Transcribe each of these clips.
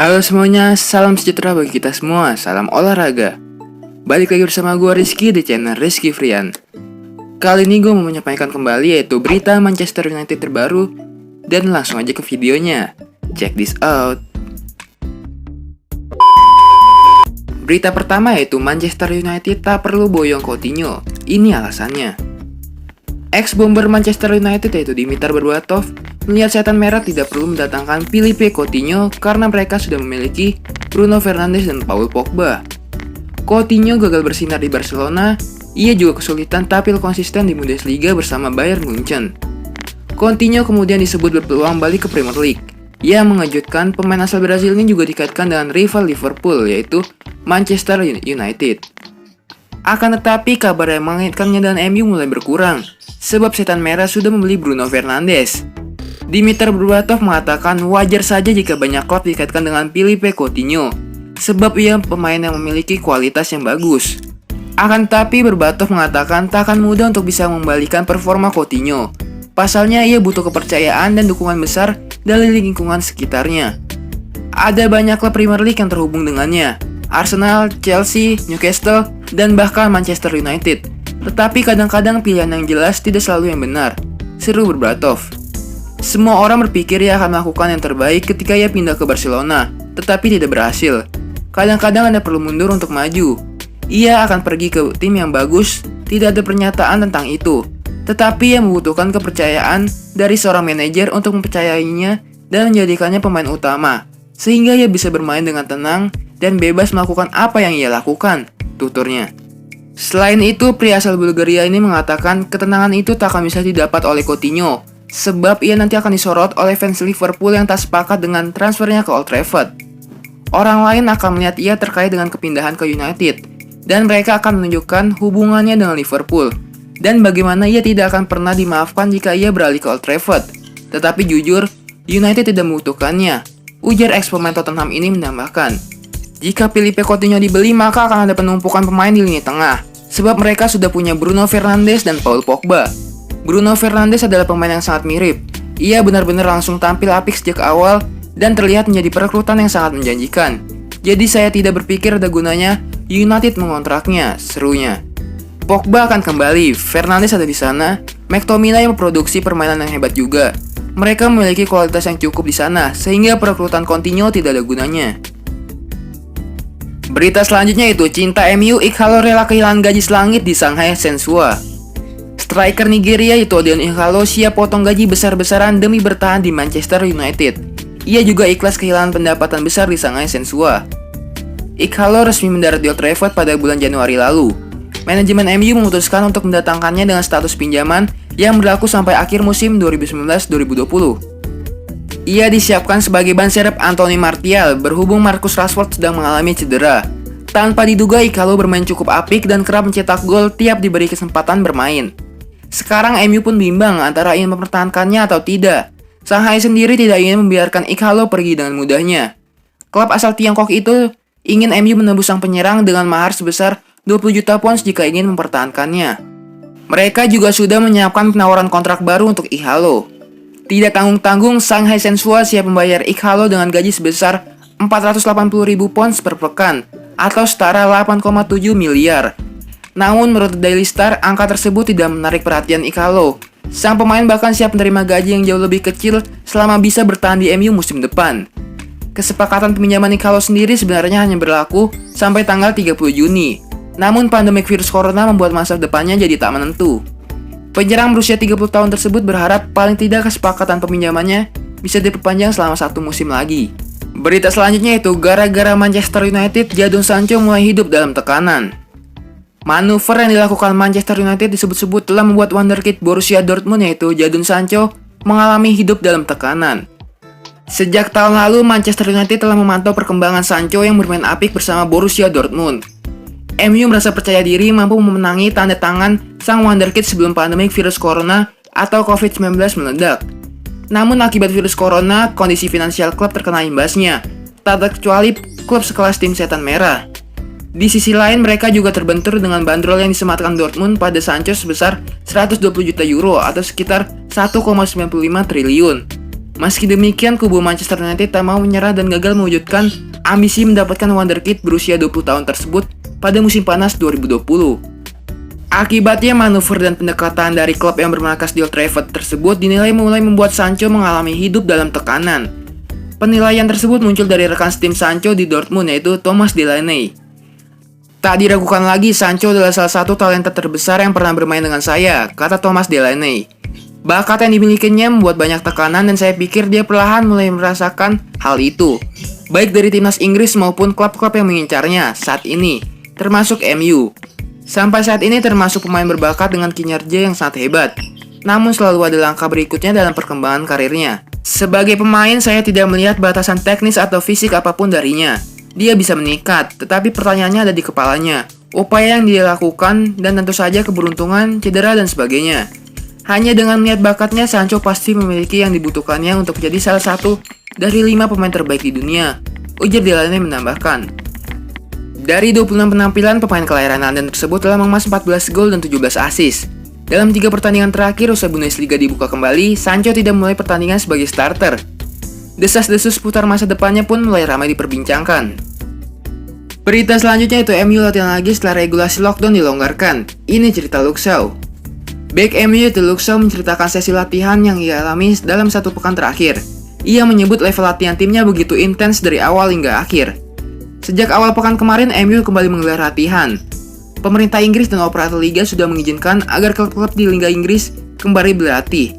Halo semuanya, salam sejahtera bagi kita semua, salam olahraga. Balik lagi bersama gue Rizky di channel Rizky Frian. Kali ini gue mau menyampaikan kembali yaitu berita Manchester United terbaru. Dan langsung aja ke videonya. Check this out. Berita pertama yaitu Manchester United tak perlu boyong Coutinho. Ini alasannya. Ex-bomber Manchester United yaitu Dimitar Berbatov melihat setan merah tidak perlu mendatangkan Philippe Coutinho karena mereka sudah memiliki Bruno Fernandes dan Paul Pogba. Coutinho gagal bersinar di Barcelona, ia juga kesulitan tampil konsisten di Bundesliga bersama Bayern Munchen. Coutinho kemudian disebut berpeluang balik ke Premier League. Yang mengejutkan, pemain asal Brazil ini juga dikaitkan dengan rival Liverpool yaitu Manchester United. Akan tetapi kabar yang mengaitkannya dengan MU mulai berkurang, sebab setan merah sudah membeli Bruno Fernandes. Dimitar Berbatov mengatakan wajar saja jika banyak klub dikaitkan dengan Philippe Coutinho, sebab ia pemain yang memiliki kualitas yang bagus. Akan tetapi Berbatov mengatakan tak akan mudah untuk bisa membalikan performa Coutinho. Pasalnya ia butuh kepercayaan dan dukungan besar dari lingkungan sekitarnya. Ada banyak klub Premier League yang terhubung dengannya, Arsenal, Chelsea, Newcastle, dan bahkan Manchester United. Tetapi kadang-kadang pilihan yang jelas tidak selalu yang benar, seru Berbatov. Semua orang berpikir ia akan melakukan yang terbaik ketika ia pindah ke Barcelona, tetapi tidak berhasil. Kadang-kadang Anda perlu mundur untuk maju. Ia akan pergi ke tim yang bagus, tidak ada pernyataan tentang itu. Tetapi ia membutuhkan kepercayaan dari seorang manajer untuk mempercayainya dan menjadikannya pemain utama, sehingga ia bisa bermain dengan tenang dan bebas melakukan apa yang ia lakukan, tuturnya. Selain itu, pria asal Bulgaria ini mengatakan ketenangan itu tak akan bisa didapat oleh Coutinho, sebab ia nanti akan disorot oleh fans Liverpool yang tak sepakat dengan transfernya ke Old Trafford. Orang lain akan melihat ia terkait dengan kepindahan ke United, dan mereka akan menunjukkan hubungannya dengan Liverpool, dan bagaimana ia tidak akan pernah dimaafkan jika ia beralih ke Old Trafford. Tetapi jujur, United tidak membutuhkannya, ujar ex-pemain Tottenham ini menambahkan. Jika Philippe Coutinho dibeli, maka akan ada penumpukan pemain di lini tengah, sebab mereka sudah punya Bruno Fernandes dan Paul Pogba. Bruno Fernandes adalah pemain yang sangat mirip. Ia benar-benar langsung tampil apik sejak awal dan terlihat menjadi perekrutan yang sangat menjanjikan. Jadi saya tidak berpikir ada gunanya United mengontraknya, serunya. Pogba akan kembali, Fernandes ada di sana, McTominay memproduksi permainan yang hebat juga. Mereka memiliki kualitas yang cukup di sana, sehingga perekrutan Coutinho tidak ada gunanya. Berita selanjutnya itu cinta MU, Ighalo rela kehilangan gaji selangit di Shanghai Shenhua. Striker Nigeria itu Odion Ighalo siap potong gaji besar-besaran demi bertahan di Manchester United. Ia juga ikhlas kehilangan pendapatan besar di Shanghai Shenhua. Ighalo resmi mendarat di Old Trafford pada bulan Januari lalu. Manajemen MU memutuskan untuk mendatangkannya dengan status pinjaman yang berlaku sampai akhir musim 2019-2020. Ia disiapkan sebagai ban serep Anthony Martial berhubung Marcus Rashford sedang mengalami cedera. Tanpa diduga Ighalo bermain cukup apik dan kerap mencetak gol tiap diberi kesempatan bermain. Sekarang MU pun bimbang antara ingin mempertahankannya atau tidak. Shanghai sendiri tidak ingin membiarkan Ighalo pergi dengan mudahnya. Klub asal Tiongkok itu ingin MU menembus sang penyerang dengan mahar sebesar 20 juta pounds jika ingin mempertahankannya. Mereka juga sudah menyiapkan penawaran kontrak baru untuk Ighalo. Tidak tanggung-tanggung, Shanghai Shenhua siap membayar Ighalo dengan gaji sebesar 480.000 pounds per pekan atau setara 8,7 miliar. Namun menurut Daily Star, angka tersebut tidak menarik perhatian Ighalo. Sang pemain bahkan siap menerima gaji yang jauh lebih kecil selama bisa bertahan di MU musim depan. Kesepakatan peminjaman Ighalo sendiri sebenarnya hanya berlaku sampai tanggal 30 Juni. Namun pandemik virus corona membuat masa depannya jadi tak menentu. Penyerang berusia 30 tahun tersebut berharap paling tidak kesepakatan peminjamannya bisa diperpanjang selama 1 musim lagi. Berita selanjutnya itu gara-gara Manchester United, Jadon Sancho mulai hidup dalam tekanan. Manuver yang dilakukan Manchester United disebut-sebut telah membuat wonderkid Borussia Dortmund yaitu Jadon Sancho mengalami hidup dalam tekanan. Sejak tahun lalu, Manchester United telah memantau perkembangan Sancho yang bermain apik bersama Borussia Dortmund. MU merasa percaya diri mampu memenangi tanda tangan sang wonderkid sebelum pandemik virus corona atau COVID-19 meledak. Namun akibat virus corona, kondisi finansial klub terkena imbasnya, tak terkecuali klub sekelas tim setan merah. Di sisi lain, mereka juga terbentur dengan bandrol yang disematkan Dortmund pada Sancho sebesar 120 juta euro atau sekitar 1,95 triliun. Meski demikian, kubu Manchester United tak mau menyerah dan gagal mewujudkan ambisi mendapatkan wonderkid berusia 20 tahun tersebut pada musim panas 2020. Akibatnya, manuver dan pendekatan dari klub yang bermarkas di Old Trafford tersebut dinilai mulai membuat Sancho mengalami hidup dalam tekanan. Penilaian tersebut muncul dari rekan setim Sancho di Dortmund, yaitu Thomas Delaney. Tak diragukan lagi, Sancho adalah salah satu talenta terbesar yang pernah bermain dengan saya, kata Thomas Delaney. Bakat yang dimilikinya membuat banyak tekanan dan saya pikir dia perlahan mulai merasakan hal itu, baik dari timnas Inggris maupun klub-klub yang mengincarnya saat ini, termasuk MU. Sampai saat ini termasuk pemain berbakat dengan kinerja yang sangat hebat. Namun selalu ada langkah berikutnya dalam perkembangan karirnya. Sebagai pemain, saya tidak melihat batasan teknis atau fisik apapun darinya. Dia bisa meningkat, tetapi pertanyaannya ada di kepalanya. Upaya yang dia lakukan dan tentu saja keberuntungan, cedera dan sebagainya. Hanya dengan melihat bakatnya, Sancho pasti memiliki yang dibutuhkannya untuk menjadi salah satu dari 5 pemain terbaik di dunia, ujar Delaney menambahkan. Dari 26 penampilan, pemain kelahiran London tersebut telah mengemas 14 gol dan 17 assist. Dalam 3 pertandingan terakhir usai Bundesliga dibuka kembali, Sancho tidak mulai pertandingan sebagai starter. Desas-desus seputar masa depannya pun mulai ramai diperbincangkan. Berita selanjutnya itu MU latihan lagi setelah regulasi lockdown dilonggarkan. Ini cerita Luke Shaw. Back MU itu Luke Shaw menceritakan sesi latihan yang ia alami dalam 1 pekan terakhir. Ia menyebut level latihan timnya begitu intens dari awal hingga akhir. Sejak awal pekan kemarin, MU kembali menggelar latihan. Pemerintah Inggris dan operator liga sudah mengizinkan agar klub-klub di Liga Inggris kembali berlatih.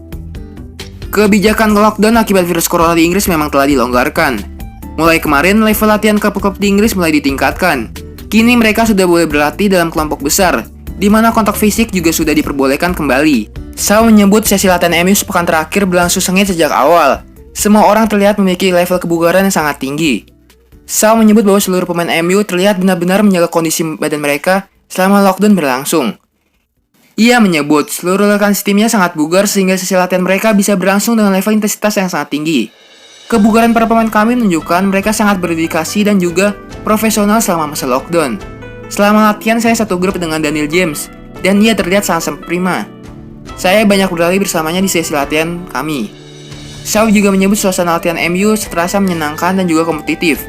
Kebijakan lockdown akibat virus corona di Inggris memang telah dilonggarkan. Mulai kemarin, level latihan klub-klub di Inggris mulai ditingkatkan. Kini mereka sudah boleh berlatih dalam kelompok besar, di mana kontak fisik juga sudah diperbolehkan kembali. Shaw menyebut sesi latihan MU sepekan terakhir berlangsung sengit sejak awal. Semua orang terlihat memiliki level kebugaran yang sangat tinggi. Shaw menyebut bahwa seluruh pemain MU terlihat benar-benar menjaga kondisi badan mereka selama lockdown berlangsung. Ia menyebut seluruh rekan timnya sangat bugar sehingga sesi latihan mereka bisa berlangsung dengan level intensitas yang sangat tinggi. Kebugaran para pemain kami menunjukkan mereka sangat berdedikasi dan juga profesional selama masa lockdown. Selama latihan saya satu grup dengan Daniel James dan dia terlihat sangat prima. Saya banyak berlari bersamanya di sesi latihan kami. Shaw juga menyebut suasana latihan MU terasa menyenangkan dan juga kompetitif.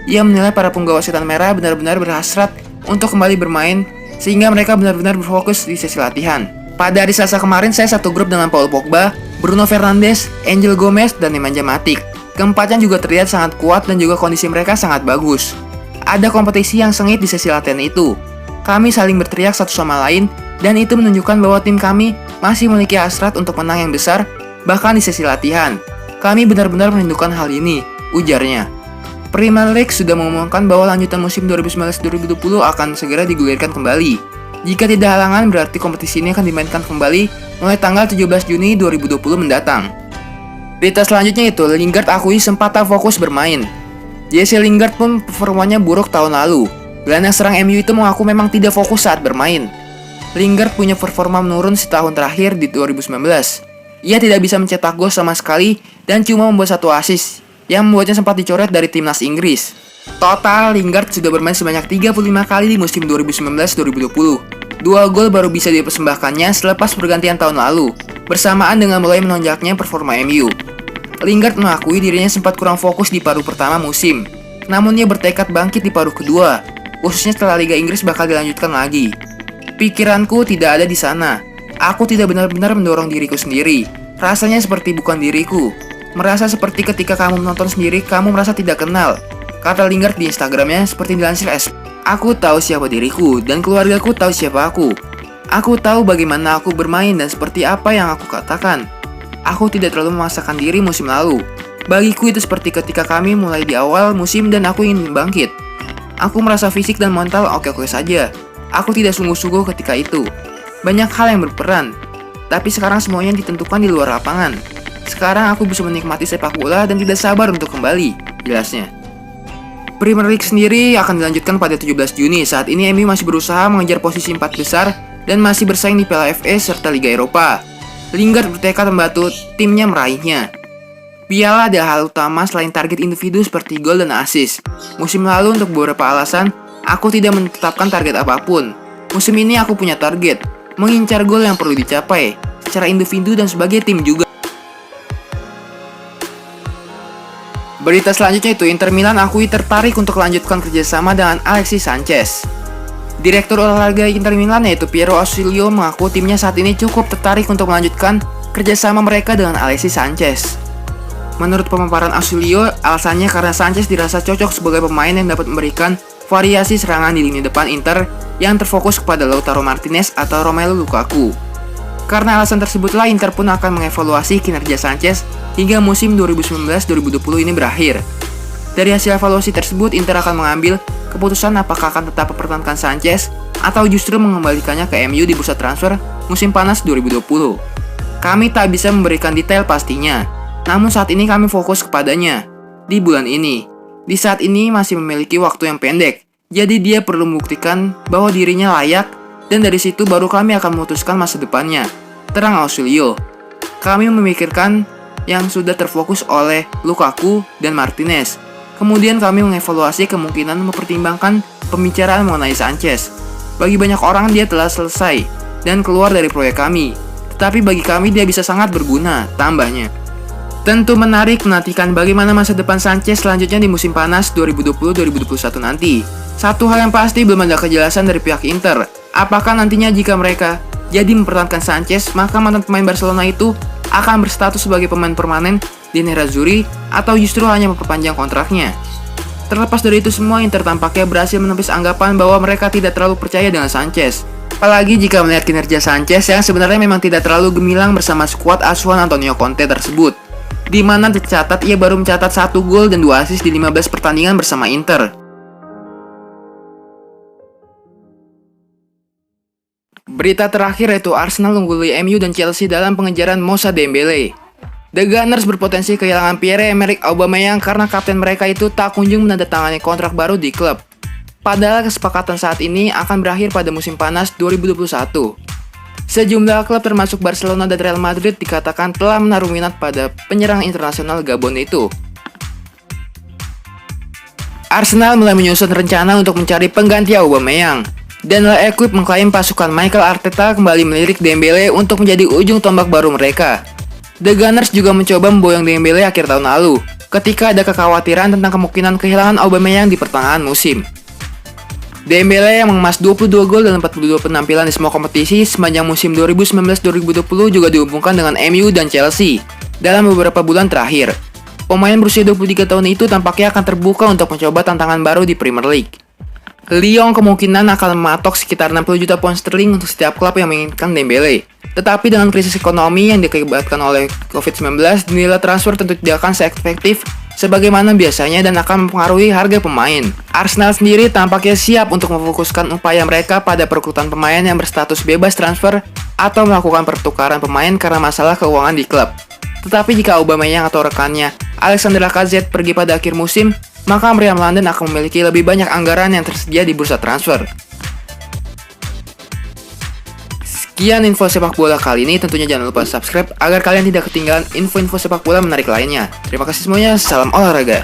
Ia menilai para punggawa setan merah benar-benar berhasrat untuk kembali bermain sehingga mereka benar-benar berfokus di sesi latihan. Pada hari Selasa kemarin, saya satu grup dengan Paul Pogba, Bruno Fernandes, Angel Gomez, dan Nemanja Matic. Keempatnya juga terlihat sangat kuat dan juga kondisi mereka sangat bagus. Ada kompetisi yang sengit di sesi latihan itu. Kami saling berteriak satu sama lain dan itu menunjukkan bahwa tim kami masih memiliki hasrat untuk menang yang besar bahkan di sesi latihan. Kami benar-benar merindukan hal ini, ujarnya. Premier League sudah mengumumkan bahwa lanjutan musim 2019-2020 akan segera digulirkan kembali. Jika tidak halangan, berarti kompetisi ini akan dimainkan kembali mulai tanggal 17 Juni 2020 mendatang. Berita selanjutnya itu, Lingard akui sempat tak fokus bermain. Jesse Lingard pun performanya buruk tahun lalu. Gelandang serang MU itu mengaku memang tidak fokus saat bermain. Lingard punya performa menurun setahun terakhir di 2019. Ia tidak bisa mencetak gol sama sekali dan cuma membuat 1 assist, yang membuatnya sempat dicoret dari timnas Inggris. Total, Lingard sudah bermain sebanyak 35 kali di musim 2019-2020. 2 gol baru bisa dipersembahkannya selepas pergantian tahun lalu, bersamaan dengan mulai menonjaknya performa MU. Lingard mengakui dirinya sempat kurang fokus di paruh pertama musim, namun ia bertekad bangkit di paruh kedua, khususnya setelah Liga Inggris bakal dilanjutkan lagi. Pikiranku tidak ada di sana. Aku tidak benar-benar mendorong diriku sendiri. Rasanya seperti bukan diriku. Merasa seperti ketika kamu menonton sendiri, kamu merasa tidak kenal, kata Lingard di Instagramnya seperti dilansir S. Aku tahu siapa diriku dan keluargaku tahu siapa aku. Aku tahu bagaimana aku bermain dan seperti apa yang aku katakan. Aku tidak terlalu memaksakan diri musim lalu. Bagiku itu seperti ketika kami mulai di awal musim dan aku ingin bangkit. Aku merasa fisik dan mental oke-oke saja. Aku tidak sungguh-sungguh ketika itu. Banyak hal yang berperan, tapi sekarang semuanya ditentukan di luar lapangan. Sekarang aku bisa menikmati sepak bola dan tidak sabar untuk kembali, jelasnya. Premier League sendiri akan dilanjutkan pada 17 Juni. Saat ini MU masih berusaha mengejar posisi 4 besar dan masih bersaing di Piala FA serta Liga Eropa. Lingard bertekad membantu timnya meraihnya. Piala adalah hal utama selain target individu seperti gol dan assist. Musim lalu untuk beberapa alasan, aku tidak menetapkan target apapun. Musim ini aku punya target, mengincar gol yang perlu dicapai, secara individu dan sebagai tim juga. Berita selanjutnya itu Inter Milan akui tertarik untuk melanjutkan kerjasama dengan Alexis Sanchez. Direktur olahraga Inter Milan yaitu Piero Ausilio mengaku timnya saat ini cukup tertarik untuk melanjutkan kerjasama mereka dengan Alexis Sanchez. Menurut pemaparan Ausilio, alasannya karena Sanchez dirasa cocok sebagai pemain yang dapat memberikan variasi serangan di lini depan Inter yang terfokus kepada Lautaro Martinez atau Romelu Lukaku. Karena alasan tersebutlah Inter pun akan mengevaluasi kinerja Sanchez hingga musim 2019-2020 ini berakhir. Dari hasil evaluasi tersebut, Inter akan mengambil keputusan apakah akan tetap mempertahankan Sanchez atau justru mengembalikannya ke MU di bursa transfer musim panas 2020. Kami tak bisa memberikan detail pastinya, namun saat ini kami fokus kepadanya. Di bulan ini, di saat ini masih memiliki waktu yang pendek, jadi dia perlu membuktikan bahwa dirinya layak dan dari situ baru kami akan memutuskan masa depannya, terang Ausilio. Kami memikirkan yang sudah terfokus oleh Lukaku dan Martinez. Kemudian kami mengevaluasi kemungkinan mempertimbangkan pembicaraan mengenai Sanchez. Bagi banyak orang dia telah selesai dan keluar dari proyek kami. Tetapi bagi kami dia bisa sangat berguna, tambahnya. Tentu menarik menantikan bagaimana masa depan Sanchez selanjutnya di musim panas 2020-2021 nanti. Satu hal yang pasti belum ada kejelasan dari pihak Inter. Apakah nantinya jika mereka jadi mempertahankan Sanchez, maka mantan pemain Barcelona itu akan berstatus sebagai pemain permanen di Nerazzurri atau justru hanya memperpanjang kontraknya. Terlepas dari itu semua, Inter tampaknya berhasil menepis anggapan bahwa mereka tidak terlalu percaya dengan Sanchez. Apalagi jika melihat kinerja Sanchez yang sebenarnya memang tidak terlalu gemilang bersama skuad asuhan Antonio Conte tersebut, di mana tercatat ia baru mencatat 1 gol dan 2 assist di 15 pertandingan bersama Inter. Berita terakhir yaitu Arsenal ungguli MU dan Chelsea dalam pengejaran Moussa Dembele. The Gunners berpotensi kehilangan Pierre-Emerick Aubameyang karena kapten mereka itu tak kunjung menandatangani kontrak baru di klub. Padahal kesepakatan saat ini akan berakhir pada musim panas 2021. Sejumlah klub termasuk Barcelona dan Real Madrid dikatakan telah menaruh minat pada penyerang internasional Gabon itu. Arsenal mulai menyusun rencana untuk mencari pengganti Aubameyang. Dan La Equipe mengklaim pasukan Mikel Arteta kembali melirik Dembele untuk menjadi ujung tombak baru mereka. The Gunners juga mencoba memboyong Dembele akhir tahun lalu, ketika ada kekhawatiran tentang kemungkinan kehilangan Aubameyang di pertengahan musim. Dembele yang mengemas 22 gol dan 42 penampilan di semua kompetisi sepanjang musim 2019-2020 juga dihubungkan dengan MU dan Chelsea dalam beberapa bulan terakhir. Pemain berusia 23 tahun itu tampaknya akan terbuka untuk mencoba tantangan baru di Premier League. Lyon kemungkinan akan mematok sekitar 60 juta pound sterling untuk setiap klub yang menginginkan Dembele. Tetapi dengan krisis ekonomi yang diakibatkan oleh COVID-19, nilai transfer tentu tidak akan seefektif sebagaimana biasanya dan akan mempengaruhi harga pemain. Arsenal sendiri tampaknya siap untuk memfokuskan upaya mereka pada perekrutan pemain yang berstatus bebas transfer atau melakukan pertukaran pemain karena masalah keuangan di klub. Tetapi jika Aubameyang atau rekannya Alexander Lacazette pergi pada akhir musim, maka Real London akan memiliki lebih banyak anggaran yang tersedia di bursa transfer. Sekian info sepak bola kali ini, tentunya jangan lupa subscribe agar kalian tidak ketinggalan info-info sepak bola menarik lainnya. Terima kasih semuanya, salam olahraga.